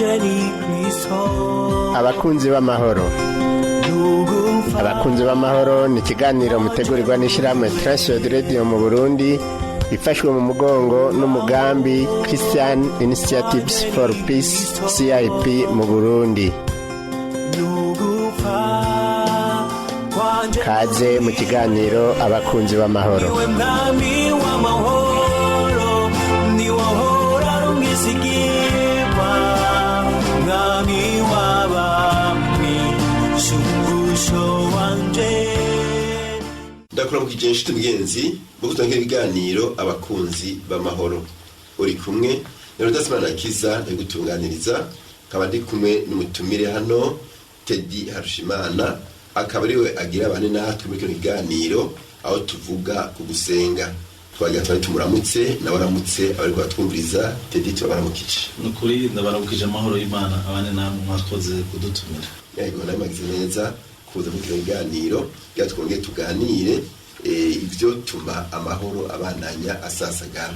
wanje ni Kristo. Abakunzi b'amahoro, abakunzi b'amahoro ni ikiganiro mutegurirwa n'ishyirahamwe Transworld Radio mu Burundi, ifashwe mu mugongo n'umugambi Christian Initiatives for Peace CIP mu Burundi. Kaze mu kiganiro abakunzi b'amahoro. Ndakora mukije inshuti mugenzi bugutanga ibiganiro abakunzi b'amahoro. Uri kumwe na Rudasmana Kiza ndigutunganiriza, kaba ndi kumwe n'umutumire hano Teddy Harushimana, akaba ariwe agira abane natwe muri kino kiganiro aho tuvuga ku gusenga. Twagira twari tumuramutse na waramutse abari kwatwumviriza. Teddy tubaramukije. Nukuri ndabaramukije amahoro y'Imana abane namwe mwakoze kudutumira. Yego namagize neza kuza mu kiganiro byatwongeye tuganire ibyo tuma amahoro abananya asasagara.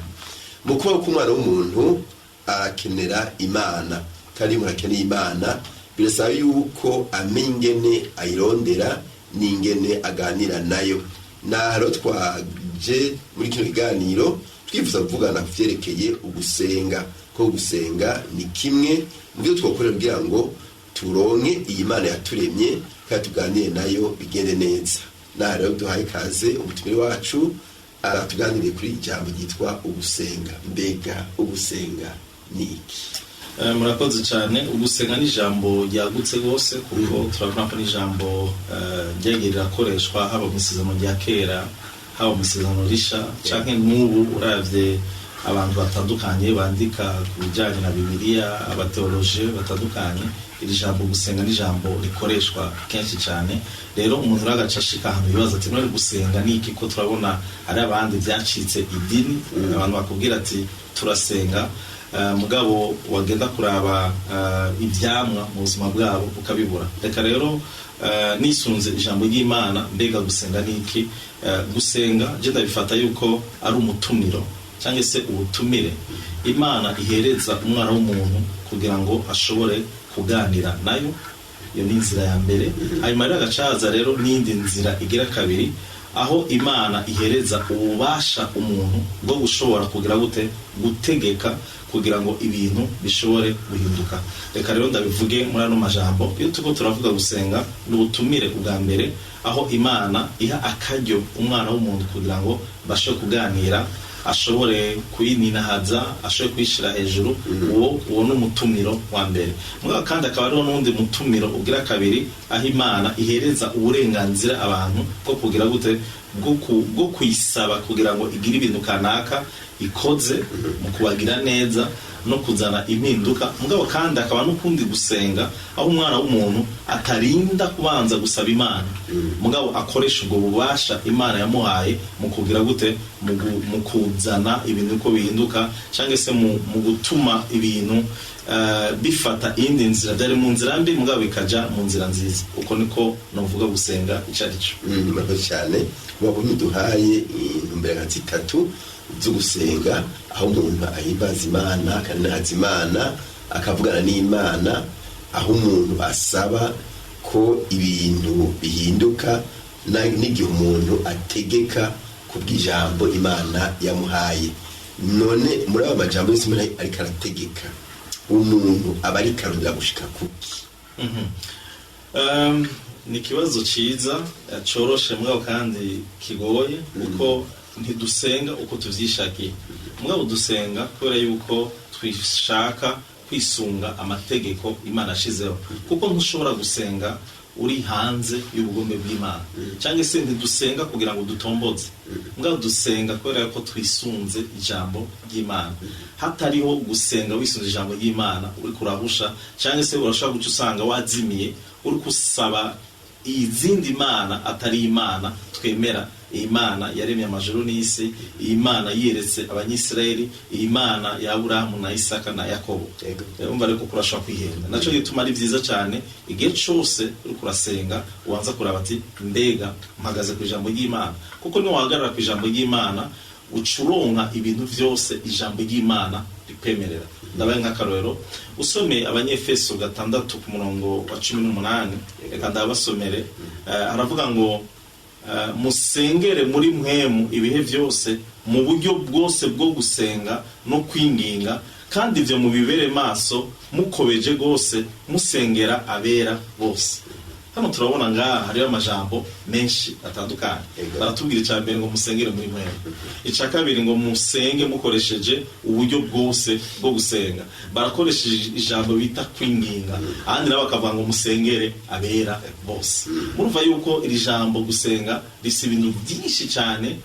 Mu kuba k'umwana w'umuntu arakenera Imana, kandi murakeneye Imana birasaba yuko amengene ayirondera n'ingene aganira nayo. Naharo twaje muri kino kiganiro twifuza kuvugana kuvyerekeye ugusenga, ko gusenga ni kimwe mu byo twakorera kugira ngo turonke iyi Mana yaturemye kandi tuganire nayo bigende neza. Naharo duhaye kaze umutumire wacu aratuganiriye kuri ijambo ryitwa ugusenga. Mbega ugusenga ni iki? Murakoze cyane. Ugusenga ni ijambo ryagutse gose kuko turabona ko ni ijambo ryagiye rirakoreshwa haba mu isezerano rya kera, haba mu isezerano risha, canke n'ubu uravye abantu batandukanye bandika ku bijyanye na Bibiliya, abateoloje batandukanye. Iri jambo gusenga ni ijambo rikoreshwa kenshi cyane. Rero umuntu uragaca ashika ahantu bibaza ati none gusenga ni iki, ko turabona ari abandi byacitse idini, abantu bakubwira ati turasenga, mugabo wagenda kuraba ibyamwa mu buzima bwabo ukabibura. Reka rero nisunze ijambo ry'Imana, mbega gusenga ni iki? Gusenga je ndabifata yuko ari umutumiro cyangwa se ubutumire Imana ihereza umwana w'umuntu kugira ngo ashobore kuganira nayo. Iyo ni inzira ya mbere. Hanyuma rero agacaza rero n'indi nzira igira kabiri, aho Imana ihereza ububasha umuntu bwo gushobora kugira gute gutegeka kugira ngo ibintu bishobore guhinduka. Reka rero ndabivuge muri ano majambo. Iyo tuko turavuga gusenga n'ubutumire ubwa mbere, aho Imana iha akaryo umwana w'umuntu kugira ngo bashe kuganira, ashobore kuyininahaza, ashobore kwishira hejuru. Uwo n'umutumiro wa mbere. Mugabo kandi akaba ariho n'undi mutumiro ugira kabiri, aho Imana ihereza uburenganzira abantu bwo kugira gute bwo kwisaba kugira ngo igire ibintu kanaka ikoze mu kubagira neza no kuzana impinduka. Mugabo kandi akaba n'ukundi gusenga aho umwana w'umuntu atarinda kubanza gusaba Imana, mugabo akoresha ubwo bubasha Imana yamuhaye mu kugira gute mu kuzana ibintu ko bihinduka, cyangwa se mu gutuma ibintu bifata indi nzira, byari mu nzira mbi mugabo bikaja mu nzira nziza. Uko niko novuga gusenga icarico. Murakoze cyane. Wabonye duhaye intumbero nka zitatu zo gusenga, aho umuntu ahimbaza Imana, akanahaza Imana, akavugana n'Imana, aho umuntu asaba ko ibintu bihinduka, n'igihe umuntu ategeka kubw'ijambo Imana yamuhaye. None muri aba majambo yose Imana ariko arategeka, umuntu aba ari karondera gushika kuki? Ni kibazo ciza coroshe mugabo kandi kigoye, kuko ntidusenga uko tuvyishakiye. Mugabo dusenga kubera yuko twishaka kwisunga amategeko Imana ashizeho, kuko ntushobora gusenga uri hanze y'ubugombe bw'Imana, cyangwa se ntidusenga kugira ngo dutomboze. Mugabo dusenga kubera yuko twisunze ijambo ry'Imana. Hatariho gusenga wisunze ijambo ry'Imana uri kurahusha, cyangwa se urashaka guca usanga wazimiye uri kusaba izindi Imana atari Imana twemera. Imana yaremye amajuru n'isi, Imana yeretse abanyisirayeli, Imana ya Aburahamu na Isaka na Yakobo. Umva reko kurashaka kwihenda. Naco gituma ari vyiza cyane igihe cyose uri kurasenga ubanza kuraba ati mbega mpagaze ku ijambo ry'Imana, kuko ni wahagarara ku ijambo ry'Imana ucuronka ibintu vyose ijambo ry'Imana rikwemerera. Ndabaye nk'akarorero usome Abanyefeso 6 ku murongo wa 18, reka ndabasomere. Aravuga ngo musengere muri mwemu ibihe vyose mu buryo bwose bwo gusenga no kwinginga, kandi ivyo mubibere maso mukobeje gose musengera abera bose. Hano turabona ngaha hariyo amajambo menshi atandukanye. Baratubwira icambere ngo musengere muri mwemu, icakabiri ngo musenge mukoresheje uburyo bwose bwo gusenga, barakoresheje ijambo bita kwinginga, ahandi nabo bakavuga ngo musengere abera bose. Murumva yuko iri jambo gusenga risi ibintu byinshi cyane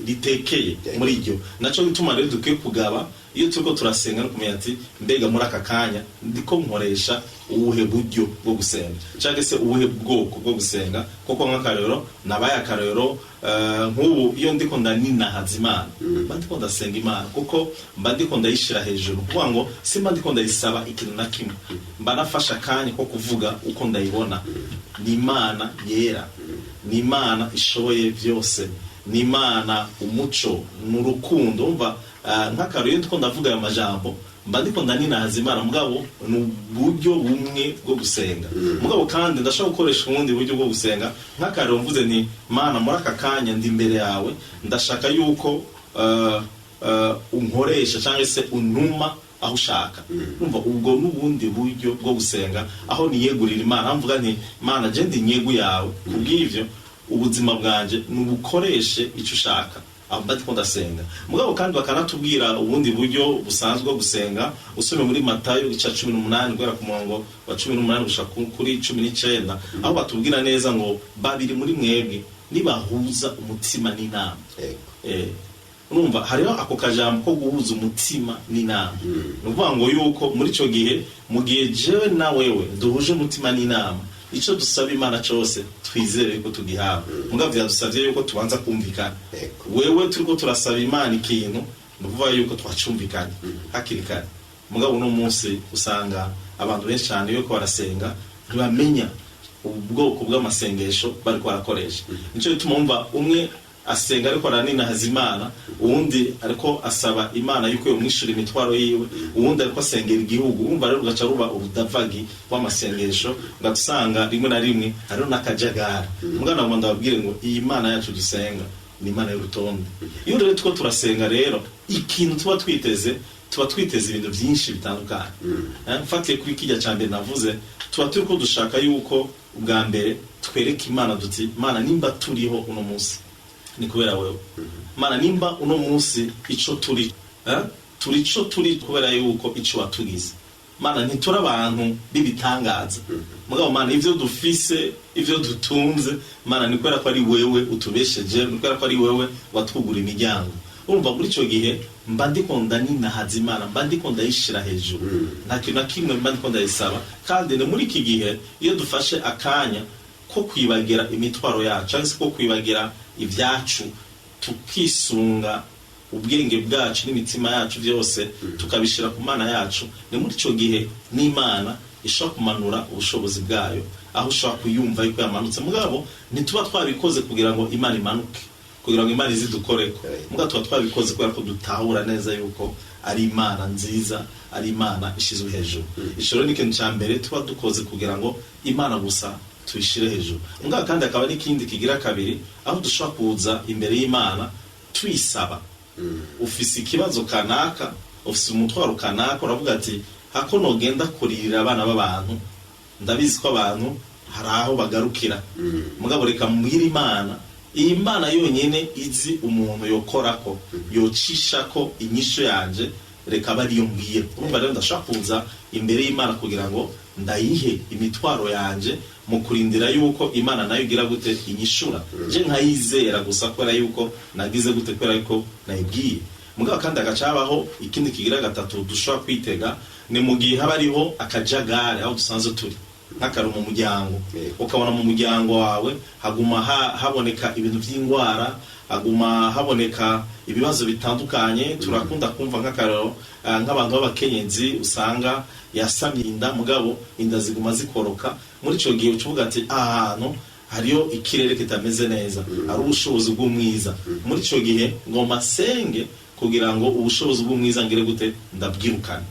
ritekeye muri iryo. Naco gituma rero dukwiye kugaba iyo turiko turasenga no kumenya ati mbega muri aka kanya ndiko nkoresha ubuhe buryo bwo gusenga, cyangwa se ubuhe bwoko bwo gusenga. Koko nk'akarero nabaye akarero nk'ubu iyo ndiko ndaninahaza Imana, mba ndiko ndasenga Imana kuko mba ndiko ndayishira hejuru, kuvuga ngo simba ndiko ndayisaba ikintu na kimwe, mba nafasha akanya ko kuvuga uko ndayibona. Ni Imana yera, ni Imana ishoboye byose, ni Imana umuco n'urukundo. Umva nk'akarero iyo ndiko ndavuga aya majambo mba ndiko ndaninahaza Imana, mugabo ni uburyo bumwe bwo gusenga. Mugabo kandi ndashaka gukoresha ubundi buryo bwo gusenga. Nk'akarero mvuze ni Mana, muri aka kanya ndi imbere yawe, ndashaka yuko unkoresha cyangwa se untuma aho ushaka. Urumva ubwo n'ubundi buryo bwo gusenga, aho niyegurira Imana, mvuga nti Mana je ndi nyegu yawe, kubw'ivyo ubuzima bwanje nubukoreshe icyo ushaka. Abati ko ndasenga. Mugabo kandi bakanatubwira ubundi buryo busanzwe bwo gusenga. Usome muri Matayo 18 gwera ku murongo wa 18 gushaka kuri 19, aho batubwira neza ngo babiri muri mwebwe nibahuza umutima n'inama. Urumva hariho ako kajambo ko guhuza umutima n'inama. Nuvuga ngo yuko muri ico gihe mu gihe jewe na wewe duhuje umutima n'inama, ico dusaba Imana cyose twizere ko tugihawe. Mugabo byadusabye yuko tubanza kumvikana. Wewe turiko turasaba Imana ikintu, nuvuga yuko twacumvikanye hakiri kare. Mugabo no munsi usanga abantu benshi cyane yuko barasenga ntibamenya ubwoko bw'amasengesho bari kwarakoresha. Nico bituma umva umwe asenga ariko araninahaza Imana, uwundi ariko asaba Imana yuko yomwishura imitwaro yiwe, uwundi ariko asengera igihugu. Urumva rero ugaca ruba urudavagi w'amasengesho, ugasanga rimwe na rimwe hariho n'akajagara. Mugana ngo ndababwire ngo iyi Imana yacu dusenga ni Imana y'urutonde. Iyo rero tuko turasenga rero ikintu tuba twiteze ibintu byinshi bitandukanye. Mfatiye kuri kijya cyambere navuze, tuba turiko dushaka yuko ubwa mbere twereke Imana duti Mana, nimba turiho uno munsi ni kubera wewe. Mana, nimba uno munsi ico turi turi kubera yuko ico watugize. Mana, ntitura abantu bibitangaza, mugabo Mana ivyo dufise, ivyo dutunze, Mana ni kubera ko ari wewe utubesheje, ni kubera ko ari wewe watwugura imiryango. Urumva muri ico gihe mba ndiko ndaninahaza Imana, mba ndiko ndayishira hejuru, nta kintu na kimwe mba ndiko ndayisaba. Kandi ni muri iki gihe iyo dufashe akanya ko kwibagira imitwaro yacu, cyangwa se ko kwibagira ibyacu, tukisunga ubwenge bwacu n'imitima yacu byose tukabishira ku Mana yacu, ni muri ico gihe n'Imana ishobora kumanura ubushobozi bwayo, aho ushobora kuyumva yuko yamanutse. Mugabo ntituba twabikoze kugira ngo Imana imanuke, kugira ngo Imana izidukoreko. Mugabo tuba twabikoze kubera ko dutahura neza yuko ari Imana nziza, ari Imana ishizwe hejuru. Ishoro ni ikintu cya mbere tuba dukoze kugira ngo Imana gusa tuyishire hejuru. Mugabo kandi akaba n'ikindi kigira kabiri, aho dushobora kuza imbere y'Imana tuyisaba. Ufise ikibazo kanaka, ufise umutwaro kanaka, uravuga ati hako nogenda kuririra abana b'abantu, ndabizi ko abantu hari aho bagarukira. Mugabo reka mbwira Imana, iyi Mana yonyene izi umuntu yokorako, yocishako inyisho yanje, reka bari yo mbwiye. Urumva rero ndashaka kuza imbere y'Imana kugira ngo ndayihe imitwaro yanje, mu kurindira yuko Imana nayo igira gute inyishura. Je nkayizera gusa kubera yuko nagize gute, kubera yuko nayibwiye. Mugabo kandi agacabaho ikindi kigira gatatu dushobora kwitega, ni mu gihe haba ariho akajagare aho dusanzwe turi. Nk'akaro mu muryango, ukabona mu muryango wawe haguma haboneka ibintu by'indwara, haguma haboneka ibibazo bitandukanye. Turakunda kumva nk'akaro nk'abantu b'abakenyezi usanga yasamye inda, mugabo inda ziguma zikoroka. Muri ico gihe ucuvuga ati ahantu hariyo ikirere kitameze neza, ari ubushobozi bw'umwiza. Muri ico gihe ngomba senge kugira ngo ubushobozi bw'umwiza ngire gute ndabwirukane.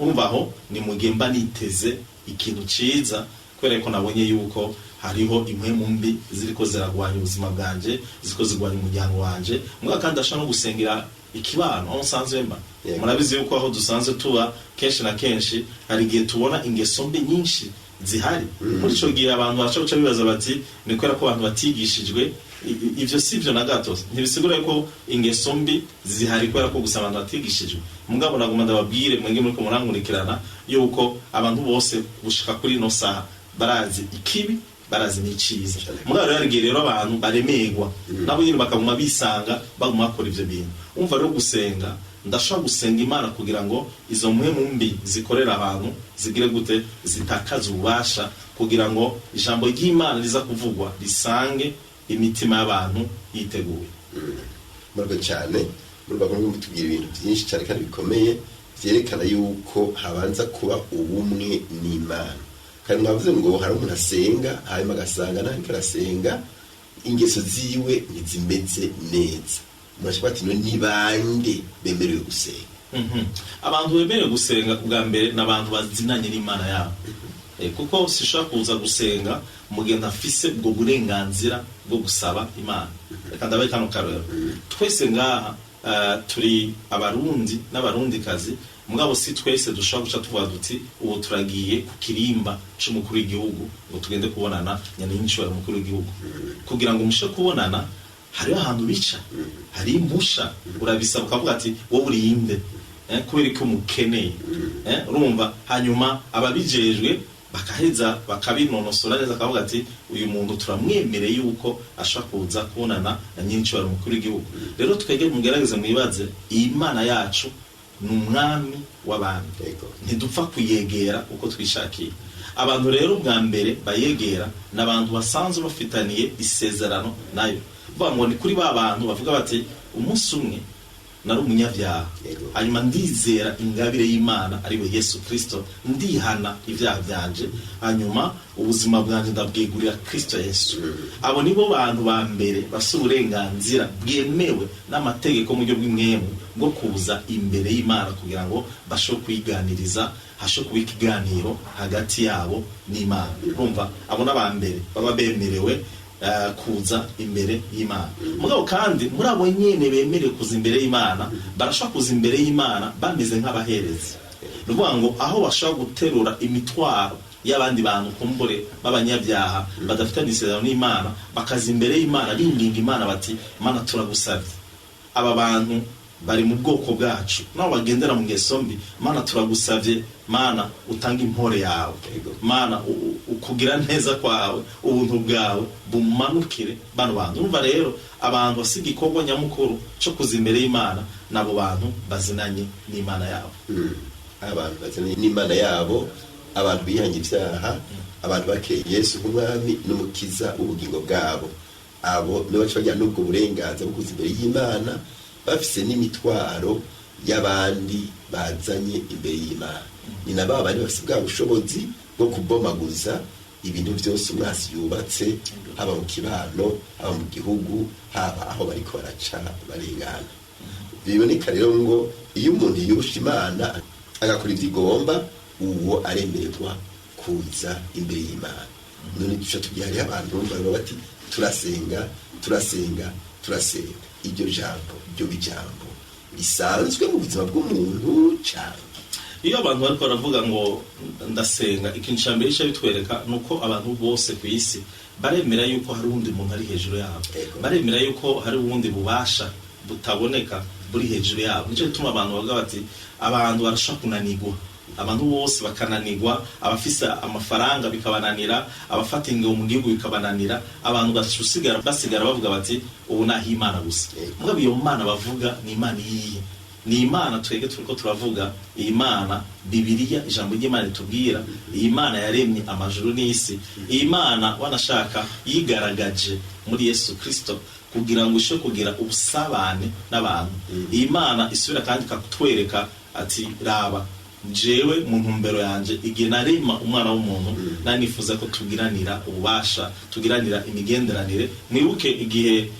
Urumva aho ni mu gihe mba niteze ikintu ciza, kubera ko nabonye yuko hariho impwemu mbi ziriko ziragwanya ubuzima bwanje, ziriko zigwanya umuryango wanje. Muga kandi ashaka no gusengera ikibano aho nsanzwe mba. Murabizi yuko aho dusanzwe tuba kenshi na kenshi hari igihe tubona ingeso mbi nyinshi zihari. Muri ico gihe abantu baraca bibaza bati ni kubera ko abantu batigishijwe. Ivyo sivyo na gato, ntibisigura yuko ingeso mbi zihari kubera ko gusa abantu batigishijwe. Mugabo naguma ndababwire mwenge muri ko murankurikirana yuko abantu bose gushika kuri no saha barazi ikibi, barazi n'iciza. Mugabo rero igihe rero abantu baremerwa nabo nyine bakaguma bisanga baguma bakora ivyo bintu. Umva rero gusenga, ndashaka gusenga Imana kugira ngo izo mpwemu mbi zikorera abantu zigire gute zitakaza ububasha, kugira ngo ijambo ry'Imana riza kuvugwa risange imitima y'abantu yiteguye. Murwa cyane, murwa ngo mutubwira ibintu byinshi cyane kandi bikomeye byerekana yuko habanza kuba ubumwe n'Imana. Kandi mwavuze ngo hari umuntu asenga hanyuma agasanga nta karasenga ingeso ziwe ntizimeze neza. Murashobora ati ni bande bemerewe gusenga? Abantu bemerewe gusenga bwa mbere n'abantu bazinanye n'Imana yabo. Kuko sishaka kuza gusenga mugenda afise ubwo burenganzira bwo gusaba Imana. Reka ndabaye kano karero. Twese ngaha turi abarundi n'abarundikazi, mugabo si twese dushaka guca tuvuga duti ubu turagiye ku kirimba c'umukuru w'igihugu ngo tugende kubonana nyane y'inshora umukuru w'igihugu. Kugira ngo mushe kubonana hari ahantu bica, hari imbusha, urabisaba ukavuga ati wowe urinde kubera ko mukeneye. Urumva hanyuma ababijejwe bakaheza bakabinonosora neza akavuga ati uyu muntu turamwemereye yuko ashaka kuza kubonana na nyinshi mukuru w'igihugu. Rero twege mugerageze mwibaze Imana yacu n'umwami w'abantu, ntidupfa kuyegera uko twishakiye. Abantu rero bwa mbere bayegera n'abantu basanzwe bafitaniye isezerano nayo. Ngo ni kuri ba bantu bavuga bati umunsi umwe nari umunyavyaha, hanyuma ndizera ingabire y'Imana ari we Yesu Kristo, ndihana ivyaha byanje, hanyuma ubuzima bwanje ndabwegurira Kristo Yesu. Abo nibo bantu ba mbere bafite uburenganzira bwemewe n'amategeko mu buryo bw'imwemu bwo kuza imbere y'Imana kugira ngo basho kwiganiriza, hasho kuba ikiganiro hagati yabo n'Imana. Urumva abo n'abambere baba bemerewe kuza imbere y'Imana. Mugabo kandi muri abo nyene bemerewe kuza imbere y'Imana barashaka kuza imbere y'Imana bameze nk'abaherezi. Nuvuga ngo aho bashaka guterura imitwaro y'abandi bantu kumbure b'abanyabyaha badafite isezerano n'Imana, bakaza imbere y'Imana binginga Imana bati Imana turagusabye aba bantu bari mu bwoko bwacu nabo bagendera mu ngeso mbi, Mana turagusavye Mana utanga impore yawe, Mana ukugira neza kwawe, ubuntu bwawe bumanukire bano bantu. Urumva rero abantu basiga ikorwa nyamukuru cyo kuza imbere y'Imana nabo bantu bazinanye n'Imana yabo. Abantu bazinanye n'Imana yabo, abantu bihanye ibyaha, abantu bakeye Yesu nk'umwami n'umukiza ubugingo bwabo. Abo nibo bagira n'ubwo burenganzira bwo kuza imbere y'Imana bafise n'imitwaro y'abandi bazanye imbere y'Imana. Ni nabo bari bafise bwa bushobozi bwo kubomaguza ibintu byose umwasi yubatse, haba mu kibano, haba mu gihugu, haba aho bariko baraca barengana. Biboneka rero ngo iyo umuntu yubusha Imana agakora ivyo igomba, uwo aremerwa kuza imbere y'Imana. None duca tubyari abantu baba bati turasenga turasenga turasenga. Iryo jambo, iryo bijambo bisanzwe mu buzima bw'umuntu cyane. Iyo abantu bariko baravuga ngo ndasenga, ikintu cya mbere bitwereka nuko abantu bose ku isi baremera yuko hari uwundi muntu ari hejuru yabo, baremera yuko hari uwundi bubasha butaboneka buri hejuru yabo. Nico gituma abantu bavuga bati abantu barashaka kunanirwa, abantu bose bakananirwa, abafise amafaranga bikabananira, abafata ingabo mu gihugu bikabananira, abantu basigara bavuga bati ubu nahi Imana gusa. Mugabo iyo Mana bavuga ni Imana yiye, ni Imana twege turiko turavuga, iyi Mana Bibiliya ijambo ry'Imana itubwira, iyi Mana yaremye amajuru n'isi, iyi Mana wanashaka yigaragaje muri Yesu Kristo kugira ngo isho kugira ubusabane n'abantu. Iyi Mana isubira kandi kakutwereka ati raba jewe mu ntumbero yanje igihe narema umwana w'umuntu nari nifuza ko tugiranira ububasha, tugiranira imigenderanire. Mwibuke igihe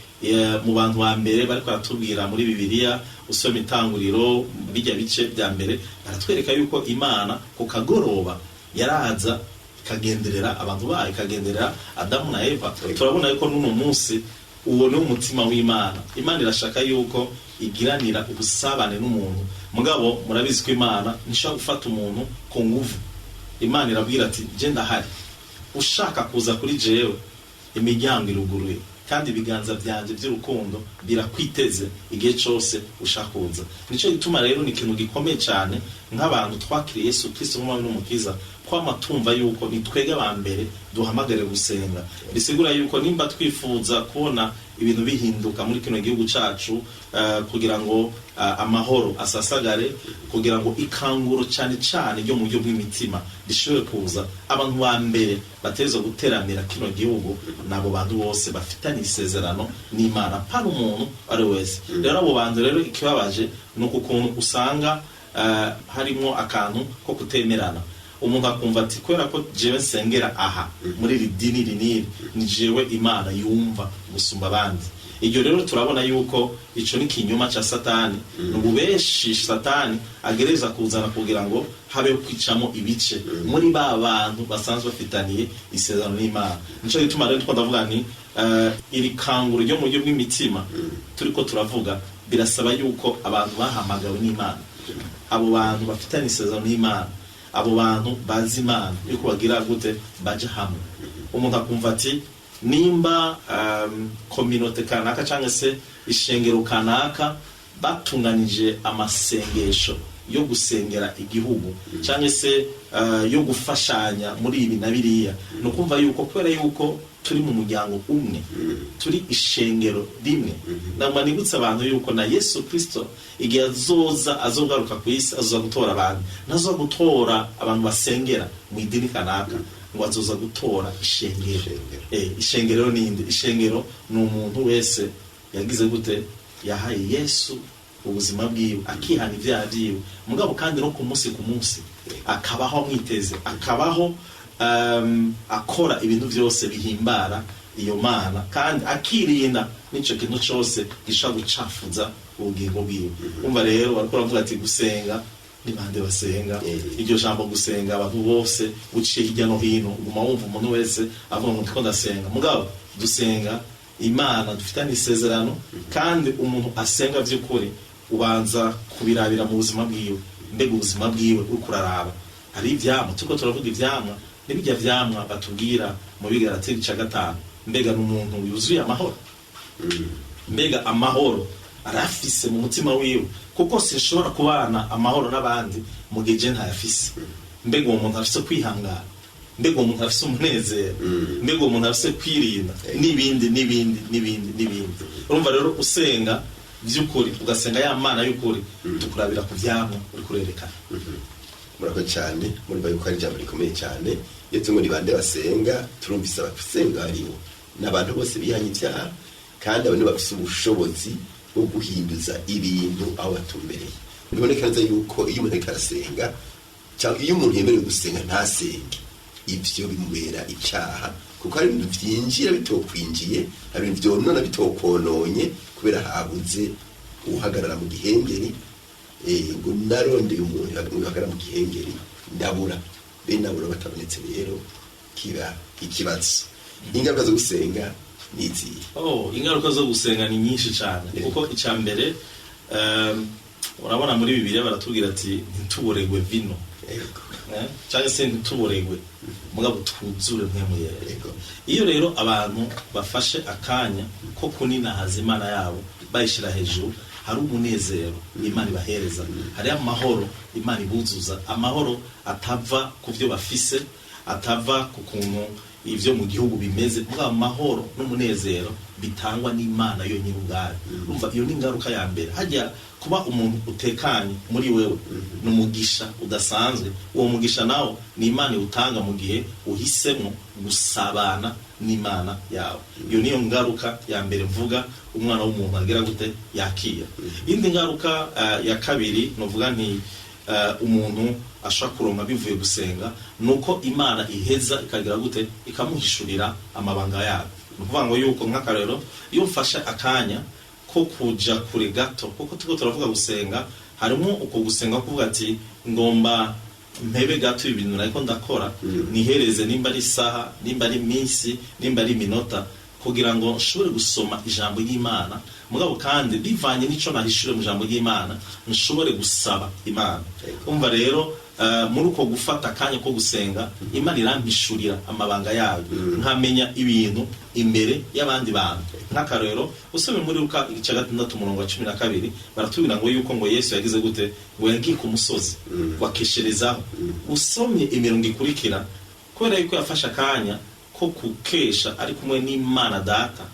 mu bantu ba mbere bari baratubwira muri Bibiliya, usoma Itanguriro bijya bice bya mbere, baratwereka yuko Imana ku kagoroba yaraza ikagenderera abantu bayo, ikagenderera Adamu na Eva. Turabona yuko n'uno munsi uwo ni umutima w'Imana. Imana irashaka yuko igiranira ubusabane n'umuntu. Mugabo murabizi ko Imana nishaka gufata umuntu ku nguvu. Imana irabwira ati je ndahari, ushaka kuza kuri jewe imiryango iruguruye, kandi ibiganza byanje by'urukundo birakwiteze igihe cyose ushaka kuza. Nico gituma rero ni ikintu gikomeye cyane nk'abantu twakiriye Yesu Kristo nk'umwami n'umukiza, kwama tumva yuko ni twege ba mbere duhamagare gusenga. Bisigura yuko nimba twifuza kubona ibintu bihinduka muri kino gihugu cacu, kugira ngo amahoro asasagare, kugira ngo ikanguro cyane cyane ryo mu buryo bw'imitima rishobore kuza, abantu ba mbere bateza guteramira kino gihugu nabo bantu bose bafitanye isezerano n'Imana, pana umuntu ari wese. Rero abo bantu rero ikibabaje ni ukuntu usanga harimo akantu ko kutemerana. Umuntu akumva ati kubera ko jewe nsengera aha muri iri dini rinini, ni jewe Imana yumva gusumba abandi. Iryo rero turabona yuko ico ni kinyuma ca Satani, n'ububeshi Satani agereza kuzana kugira ngo habe kwicamo ibice muri ba bantu basanzwe bafitaniye isezerano n'Imana. Nico gituma rero twavuga ni iri kanguro ryo mu buryo bw'imitima turiko turavuga, birasaba yuko abantu bahamagawe n'Imana, abo bantu bafitanye isezerano n'Imana, abo bantu bazi Imana yuko bagira gute baje hamwe. Umuntu akumva ati nimba communauté kanaka cyangwa se ishengero kanaka batunganije amasengesho yo gusengera igihugu cyangwa se yo gufashanya muri ibi na biriya, no kumva yuko kubera yuko turi mu muryango umwe, turi ishengero rimwe. Namwe nibutsa abantu yuko na Yesu Kristo igihe azogaruka ku isi azoza gutora abantu, nazo gutora abantu basengera mu idini kanaka, ngo azoza gutora ishengero. Ishengero ninde? Ishengero ni umuntu wese yagize gute yahaye Yesu ubuzima bwiwe, akihana ibyaha byiwe, mugabo kandi no ku munsi akabaho mwiteze, akabaho akora ibintu byose bihimbara iyo Mana, kandi akirinda n'ico kintu cyose gishobora gucafuza ubugingo bwiwe. Umva rero bariko baravuga ati gusenga ni bande basenga. Iryo jambo gusenga abantu bose uciye hirya no hino uguma wumva umuntu wese avuga ngo ndiko ndasenga, mugabo dusenga Imana dufitanye isezerano, kandi umuntu asenga by'ukuri ubanza kubirabira mu buzima bwiwe. Mbega ubuzima bwiwe uri kuraraba, hari ivyamwa turiko turavuga ivyamwa, n'ibijya vyamwa batubwira mu Bigalatiri 5, mbega n'umuntu yuzuye amahoro. Mbega amahoro arafise mu mutima wiwe, kuko sinshobora kubana amahoro n'abandi mu gihe je ntayafise. Mbega uwo muntu afise kwihangana, mbega uwo muntu afise umunezero, mbega uwo muntu afise kwirinda, n'ibindi. Urumva rero usenga by'ukuri, ugasenga ya Mana y'ukuri, tukurabira ku vyamwa uri kurerekana. Murako cyane muri bayo ko ari jambo rikomeye cyane. Iyo tungo ribande basenga, turumvisa abasenga hariho n'abantu bose bihanye ibyaha, kandi abantu bafise ubushobozi bwo guhinduza ibintu aho batumbereye. Biboneka neza yuko iyo umuntu arasenga, cyangwa iyo umuntu yemerewe gusenga ntasenge, ivyo bimubera icyaha, kuko hari ibintu vyinjira bitokwinjiye, hari ibintu vyonona bitokononye, kubera habuze uhagarara mu gihengeri. Ngo narondeye umuntu uhagarara mu gihengeri ndabura, nabura batabonetse, rero kiba ikibazo. Ingaruka zo gusenga niziye. Ingaruka zo gusenga ni nyinshi cyane, kuko icambere urabona muri Bibiliya baratubwira ati ntituboregwe vino, cyangwa se ntituboregwe, mugabo twuzure nk'emuyere. Iyo rero abantu bafashe akanya ko kunina hazimana yabo bayishira hejuru, hari umunezero Imana ibahereza, hari amahoro Imana ibuzuza, amahoro atava ku byo bafise, atava ku kuntu ivyo mu gihugu bimeze, mugabo amahoro n'umunezero bitangwa n'Imana yo nyir'ubwayo. Urumva iyo ni ingaruka ya mbere. Hajya kuba umuntu utekanye muri wewe n'umugisha udasanzwe. Uwo mugisha nawo ni Imana utanga mu gihe uhisemo gusabana n'Imana yawe. Iyo niyo ngaruka ya mbere mvuga umwana w'umuntu agira gute yakira. Indi ngaruka ya kabiri novuga nti umuntu ashobora kuronka bivuye gusenga nuko Imana iheza ikagira gute ikamuhishurira amabanga yayo. Ni ukuvuga ngo yuko nk'akarero iyo mfashe akanya ko kuja kure gato, kuko tuko turavuga gusenga, harimo uko gusenga kuvuga ati ngomba mpebe gato ibintu nariko ndakora, nihereze nimba ari isaha, nimba ari minsi, nimba ari minota, kugira ngo nshobore gusoma ijambo ry'Imana, mugabo kandi bivanye n'ico nahishure mu ijambo ry'Imana nshobore gusaba Imana. Umva rero muri uko gufata akanya ko gusenga, Imana irampishurira amabanga yayo, nkamenya ibintu imbere y'abandi bantu. Nk'akarero usome muri Luka 6:12 baratubwira ngo yuko ngo Yesu yagize gute, ngo yagiye ku musozi wakesherezaho. Usomye imirongo ikurikira, kubera yuko yafashe akanya ko kukesha ari kumwe n'Imana Data,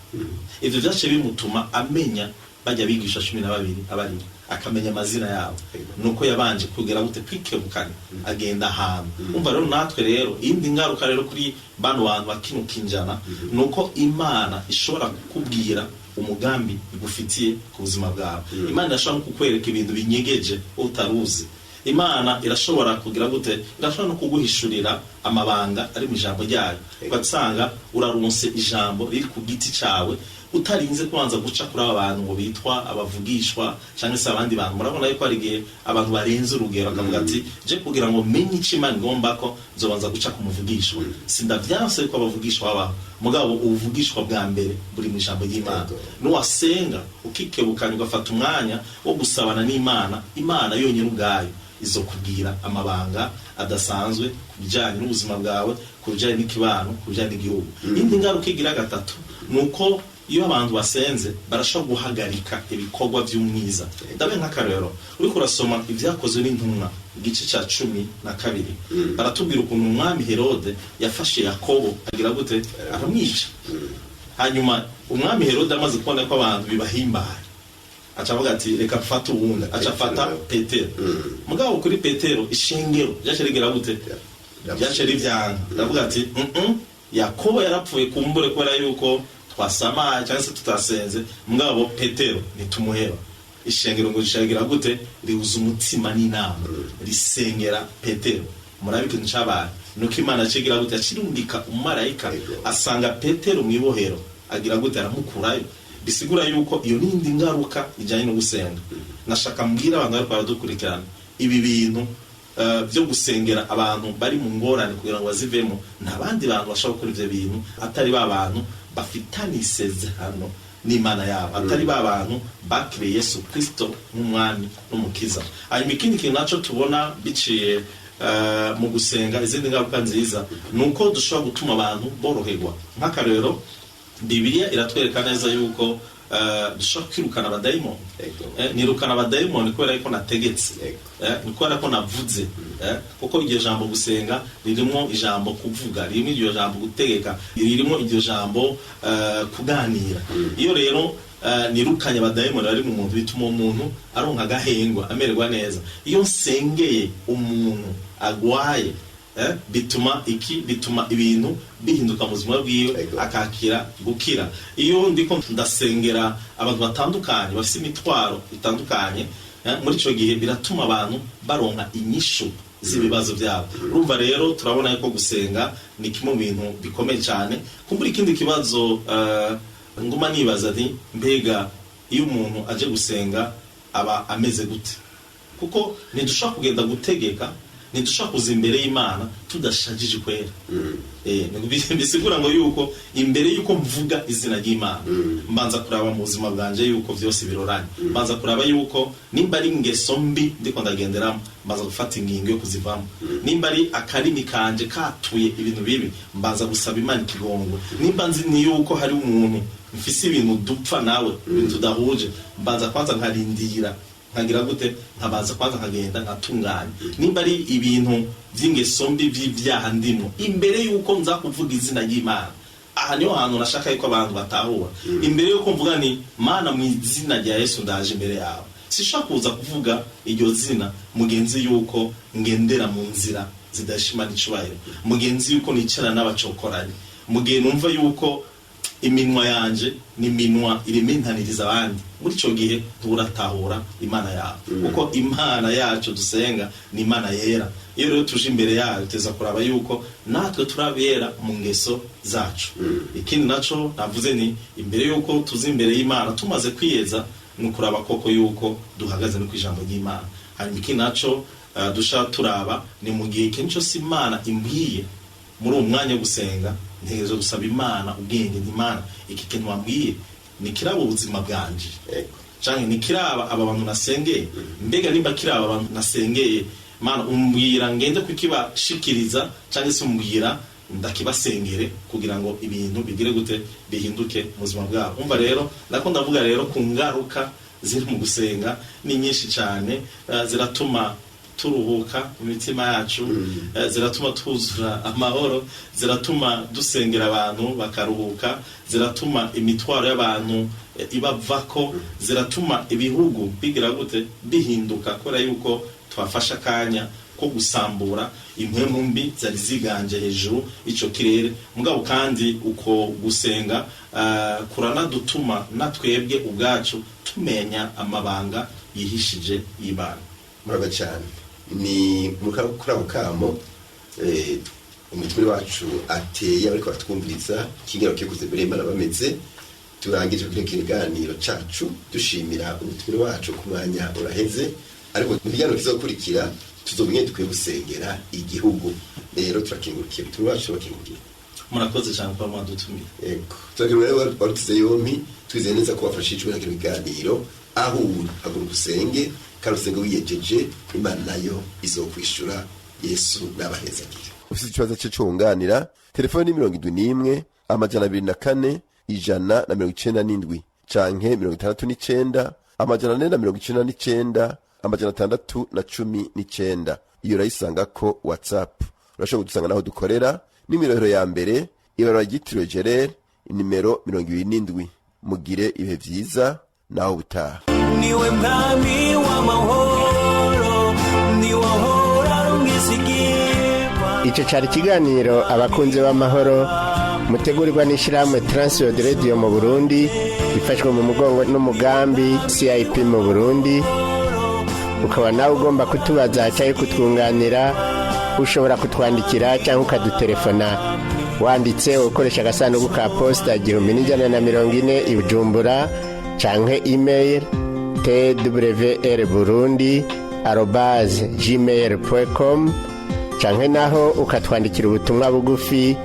ivyo byace bimutuma amenya bajya bigisha 12 abari, akamenya amazina yabo. Nuko yabanje kugira gute kwikebukana, agenda ahantu. Umva rero natwe rero indi ngaruka rero kuri bano bantu bakinukinjana, nuko Imana ishobora kukubwira umugambi igufitiye ku buzima bwawe. Imana irashobora kukwereka ibintu binyegeje utaruzi. Imana irashobora kugira gute, irashobora no kuguhishurira amabanga ari mu ijambo ryayo. Ugasanga uraronse ijambo riri ku giti cyawe, utarinze kubanza guca kuri abantu ngo bitwa abavugishwa cyangwa se abandi bantu. Murabona yuko ari gihe abantu barenze urugero, akavuga ati je kugira ngo menye icima ngomba ko nzobanza guca ku muvugishwa. Sindavyanse ko abavugishwa babaho, mugabo ubuvugishwa bwa mbere buri mu ijambo ry'Imana. Nuwasenga ukikebukanya ugafata umwanya wo gusabana n'Imana, Imana yonyine ubwayo izo kubwira amabanga adasanzwe kubijanye n'ubuzima bwawe, kubijanye n'ikibano, kubijanye n'igihugu. Indi ngaruka igira gatatu nuko iyo abantu basenze barashobora guhagarika ibikorwa by'umwiza. Ndabe nk'akarero uriko urasoma ivyakozwe n'intumwa igice ca 12 baratubwira ukuntu umwami Herode yafashe Yakobo agira gute, aramwica. Hanyuma umwami Herode amaze kubona ko abantu bibahimbaye, acavuga ati reka mfata uwundi, acafata Petero. Mugabo kuri Petero ishengero ryace rigira gute, ryace rivyanga. Ndavuga ati Yakobo yarapfuye kumbure kubera yuko twasamaye cyangwa se tutasenze, mugabo Petero nitumuheba. Ishengero ngo rishagira gute, riuza umutima n'inama, risengera Petero. Murabike ncabaye nuko Imana cigira gute, acirundika umumarayika asanga Petero mwibohero, agira gute, aramukurayo. Bisigura yuko iyo nindi ngaruka ijanye no gusenga. Nashaka mbwira abantu bari baradukurikirana, ibi bintu byo gusengera abantu bari mu ngorane kugira ngo bazivemo, ntabandi bantu bashobora gukora ivyo bintu atari ba bantu bafitanye isezerano n'Imana yabo, atari ba bantu bakiriye Yesu Kristo nk'umwami n'umukiza. Hanyuma ikindi kintu naco tubona biciye mu gusenga, izindi ngaruka nziza nuko dushobora gutuma abantu boroherwa. Nk'akarero Bibiliya iratwereka neza yuko dushobora kwirukana abadayimoni. Nirukana abadayimoni kubera yuko nategetse, ni kubera ko navuze, kuko iryo jambo gusenga ririmo ijambo kuvuga, ririmo iryo jambo gutegeka, ririmo iryo jambo kuganira. Iyo rero nirukanye abadayimoni bari mu muntu, bituma umuntu aronka agahengwa, amererwa neza. Iyo nsengeye umuntu agwaye, bituma ibintu bihinduka mu buzima bwiwe, akakira gukira. Iyo ndiko ndasengera abantu batandukanye bafite imitwaro itandukanye, muri ico gihe biratuma abantu baronka inyishu z'ibibazo byabo. Urumva rero turabona yuko gusenga ni kimwe mu bintu bikomeye cyane. Kumbura ikindi kibazo nguma nibaza nti, mbega iyo umuntu aje gusenga aba ameze gute? Kuko ntidushobora kugenda gutegeka, ntidushobora kuza imbere y'Imana tudashajije kwera. Bisigura ngo yuko imbere yuko mvuga izina ry'Imana, mbanza kuraba mu buzima bwanje yuko vyose biroranye, mbanza kuraba yuko nimba ari ingeso mbi ndiko ndagenderamo, mbanza gufata ingingo yo kuzivamo. Nimba ari akarimi kanje katuye ibintu bibi, mbanza gusaba Imana ikigongo. Nimba nzi ni yuko hari umuntu mfise ibintu dupfa nawe, ibintu tudahuje, mbanza kwanza nkarindira, nkagira gute, nkabanza kwanza nkagenda nkatunganya. Nimba ari ibintu vy'ingeso mbi vy'ivyaha ndimo, imbere yuko nza kuvuga izina ry'Imana, aha niho hantu nashaka yuko abantu batahura. Imbere yuko mvuga ni Mana mu izina rya Yesu ndaje imbere yawe, sishaka kuza kuvuga iryo zina mugenzi yuko ngendera mu nzira zidashimana icubahiro, mugenzi yuko nicara n'abacokoranye, mugihe numva yuko iminwa yanje ni minwa irimentaniriza abandi. Muri ico gihe turatahura Imana yawe, kuko Imana yacu dusenga ni Imana yera, iyo rero tuje imbere yayo teza kuraba yuko natwe turabera mu ngeso zacu. Ikindi naco navuze ni imbere yuko tuzi imbere y'Imana tumaze kwiyeza no kuraba koko yuko duhagaze no kwijambo ry'Imana. Hanyuma ikindi naco dusha turaba ni mu gihe kenshi cyose Imana imbwiye muri uwo mwanya wo gusenga ntegereje gusaba Imana ubwenge. Imana iki kintu wambwiye ni kiraba ubuzima bwanje canke ni kiraba aba bantu nasengeye, mbega nimba kiraba abantu nasengeye Mana umbwira ngende kukibashikiriza canke se umbwira ndakibasengere kugira ngo ibintu bigire gute bihinduke mu buzima bwabo. Umva rero nako ndavuga rero ku ngaruka ziri mu gusenga ni nyinshi cyane, ziratuma turuhuka imitima yacu, ziratuma tuzura amahoro, ziratuma dusengera abantu bakaruhuka, ziratuma imitwaro y'abantu ibavako, ziratuma ibihugu bigira gute bihinduka kubera yuko twafasha akanya ko gusambura impwemu mbi zari ziganje hejuru ico kirere. Mugabo kandi uko gusenga kuranadutuma natwebwe ubwacu tumenya amabanga yihishije y'Imana. Murabe cyane ni kuri ako kamo umutwe wacu ateye ariko batwumviriza kingero kikuze biremana bameze. Turangije kuri kiganiro cacu dushimira umutwe wacu ku mwanya uraheze, ariko ntibyano kizokurikira tuzomwe dukwiye gusengera igihugu. Rero turakingurukiye umutwe wacu bakingurukiye. Murakoze cyane kwa mwadutumye. Yego turagira rero barutse yompi twizeye neza ko bafashijwe na kiganiro aho haguruka usenge karusengo wiyejeje Imana nayo izokwishura. Yesu nabahezagire. Ufite ikibazo cy'unganira telefone 71 204 197 canke 69 499 619. Iyo rayisanga ko WhatsApp urashobora gusanga naho dukorera. Nimero ya mbere ibara ryitiriwe Gerard nimero 27. Mugire ibihe vyiza naho butaha. Niwe mwami w'amahoro, niwe hora rumwizigirwa. Ico cari kiganiro abakunzi b'amahoro mutegurirwa n'ishirahamwe Transworld Radio mu Burundi bifashwe mu mugongo n'umugambi CIP mu Burundi. Ukaba nawe ugomba kutubaza cyangwa kutwunganira, ushobora kutwandikira cyangwa ukadutelefona wanditse ukoresha agasanduku ka posta 1140 i Bujumbura canke email twrburundi@gmail.com canke naho ukatwandikira ubutumwa bugufi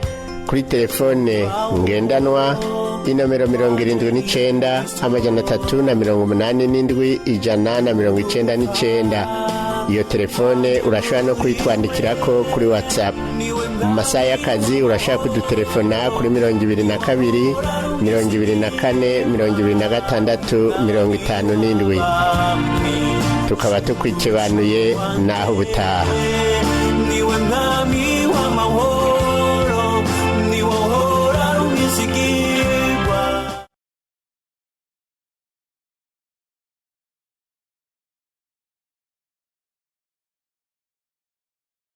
kuri telefone ngendanwa inomero 79 387 199. Iyo telefone urashobora no kuyitwandikirako kuri WhatsApp. Mu masaha y'akazi urashobora kudutelefona kuri 22 24 26 57. Tukaba tukwikibanuye naho ubutaha.